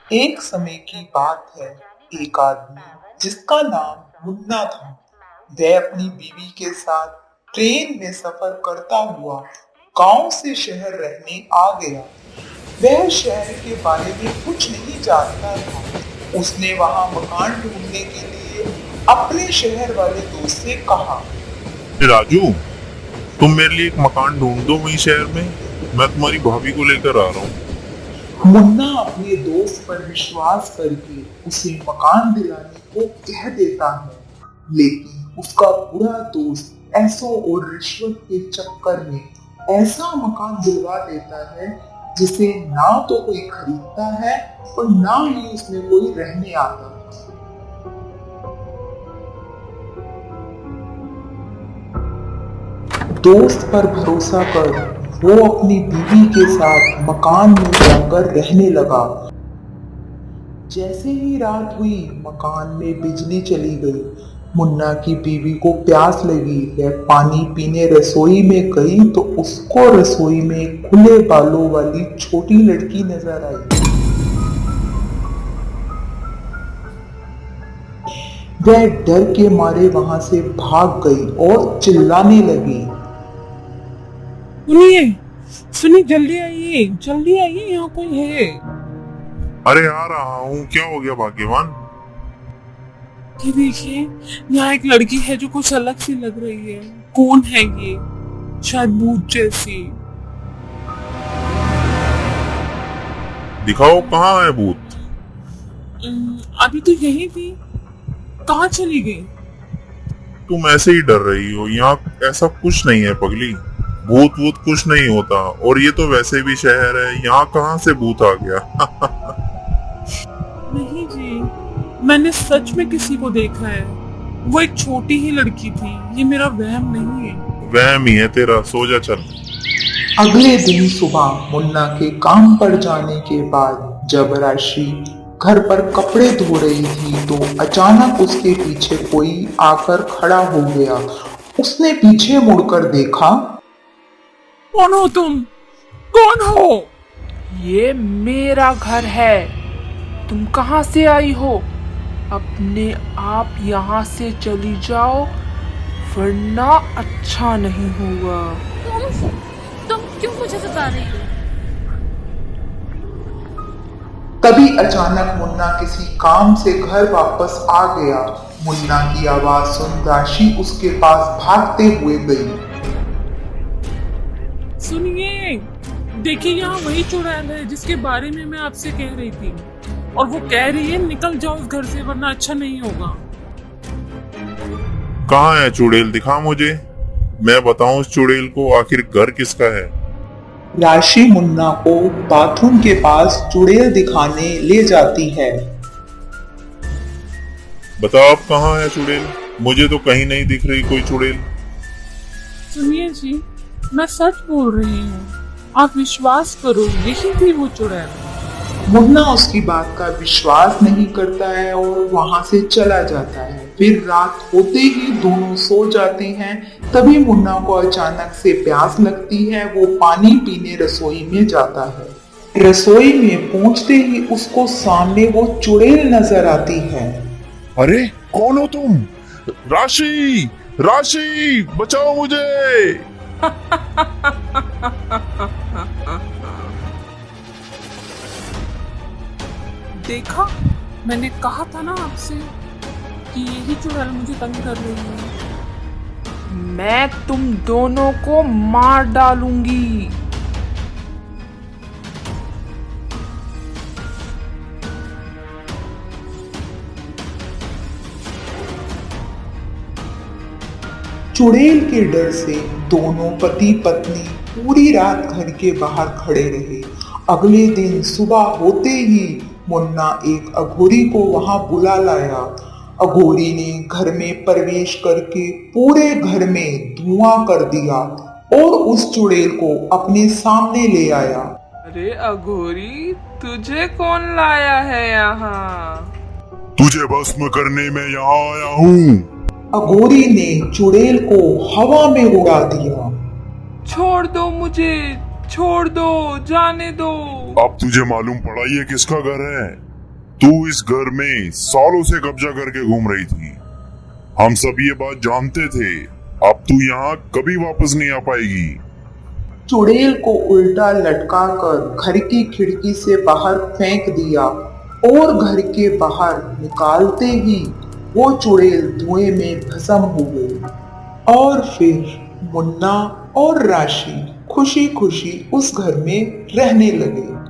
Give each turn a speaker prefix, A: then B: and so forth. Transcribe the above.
A: एक समय की बात है। एक आदमी जिसका नाम मुन्ना था, वह अपनी बीवी के साथ ट्रेन में सफर करता हुआ गांव से शहर रहने आ गया। वह शहर के बारे में कुछ नहीं जानता था। उसने वहां मकान ढूंढने के लिए अपने शहर वाले दोस्त से कहा,
B: राजू, तुम मेरे लिए एक मकान ढूंढ दो वहीं शहर में। मैं तुम्हारी भाभी को लेकर आ रहा हूँ।
A: मुन्ना अपने दोस्त पर विश्वास करके उसे मकान दिलाने को कह देता है, लेकिन उसका बुरा दोस्त पैसों और रिश्वत के चक्कर में ऐसा मकान दिलवा देता है जिसे ना तो कोई खरीदता है और ना ही उसमें कोई रहने आता। दोस्त पर भरोसा कर वो अपनी बीवी के साथ मकान में जाकर रहने लगा। जैसे ही रात हुई, मकान में बिजली चली गई। मुन्ना की बीवी को प्यास लगी। वह पानी पीने रसोई में गई तो उसको रसोई में खुले बालों वाली छोटी लड़की नजर आई। वह डर के मारे वहां से भाग गई और चिल्लाने लगी,
C: सुनिए सुनिए, जल्दी आइए, यहाँ कोई है।
B: अरे आ रहा हूँ। क्या हो गया भाग्यवान?
C: ये देखिए, यहाँ एक लड़की है जो कुछ अलग सी लग रही है। कौन है ये? शायद भूत जैसी।
B: दिखाओ कहाँ है भूत।
C: अभी तो यही थी, कहाँ चली गई?
B: तुम ऐसे ही डर रही हो। यहाँ ऐसा कुछ नहीं है पगली। भूत वूत कुछ नहीं होता। और ये तो वैसे भी शहर है, यहाँ कहाँ से भूत आ गया?
C: नहीं जी, मैंने सच में किसी को देखा है। वो एक छोटी ही लड़की थी। ये मेरा वहम नहीं है।
B: वहम ही है तेरा। सो जा चल।
A: अगले दिन सुबह मुन्ना के काम पर जाने के बाद जब राशि घर पर कपड़े धो रही थी तो अचानक उसके पीछे कोई आकर खड़ा हो गया। उसने पीछे मुड़कर देखा।
C: कौन हो तुम? कौन हो?
D: ये मेरा घर है। तुम कहाँ से आई हो? अपने आप यहाँ से चली जाओ, वरना अच्छा नहीं होगा।
E: तुम क्यों मुझे सता रही हो?
A: तभी अचानक मुन्ना किसी काम से घर वापस आ गया। मुन्ना की आवाज सुन राशि उसके पास भागते हुए गई।
C: सुनिए, देखिए, यहाँ वही चुड़ैल है जिसके बारे में मैं आपसे कह रही थी। और वो कह रही है निकल जाओ इस घर से, वरना अच्छा नहीं होगा।
B: कहाँ है चुड़ैल? दिखा मुझे, मैं बताऊं उस चुड़ैल को आखिर घर किसका है।
A: राशि मुन्ना को बाथरूम के पास चुड़ैल दिखाने ले जाती है।
B: बताओ अब कहाँ है चुड़ैल? मुझे तो कहीं नहीं दिख रही कोई चुड़ैल।
C: सुनिए जी, मैं सच बोल रही हूँ, आप विश्वास करो, यही थी वो चुड़ैल।
A: मुन्ना उसकी बात का विश्वास नहीं करता है और वहां से चला जाता है। फिर रात होते ही दोनों सो जाते हैं। तभी मुन्ना को अचानक से प्यास लगती है। वो पानी पीने रसोई में जाता है। रसोई में पहुंचते ही उसको सामने वो चुड़ैल नजर आती है।
B: अरे कौन हो तुम? राशि, राशि बचाओ मुझे।
C: देखा, मैंने कहा था ना आपसे कि यही चुड़ैल मुझे तंग कर रही है।
D: मैं तुम दोनों को मार डालूंगी।
A: चुड़ैल के डर से दोनों पति पत्नी पूरी रात घर के बाहर खड़े रहे। अगले दिन सुबह होते ही मुन्ना एक अघोरी को वहां बुला लाया। अघोरी ने घर में प्रवेश करके पूरे घर में धुआं कर दिया और उस चुड़ैल को अपने सामने ले आया।
D: अरे अघोरी, तुझे कौन लाया है यहाँ?
B: तुझे भस्म करने में यहाँ आया हूँ।
A: अघोरी ने चुड़ैल को हवा में उड़ा दिया।
D: छोड़ दो मुझे, छोड़ दो, जाने दो।
B: अब तुझे मालूम पड़ा ये किसका घर है? तू इस घर में सालों से कब्जा करके घूम रही थी। हम सब ये बात जानते थे। अब तू यहाँ कभी वापस नहीं आ पाएगी।
A: चुड़ैल को उल्टा लटकाकर घर की खिड़की से बाहर फेंक दिया और घर के बाहर निकालते ही वो चुड़ैल धुएं में भस्म हो गई। और फिर मुन्ना और राशि खुशी खुशी उस घर में रहने लगे।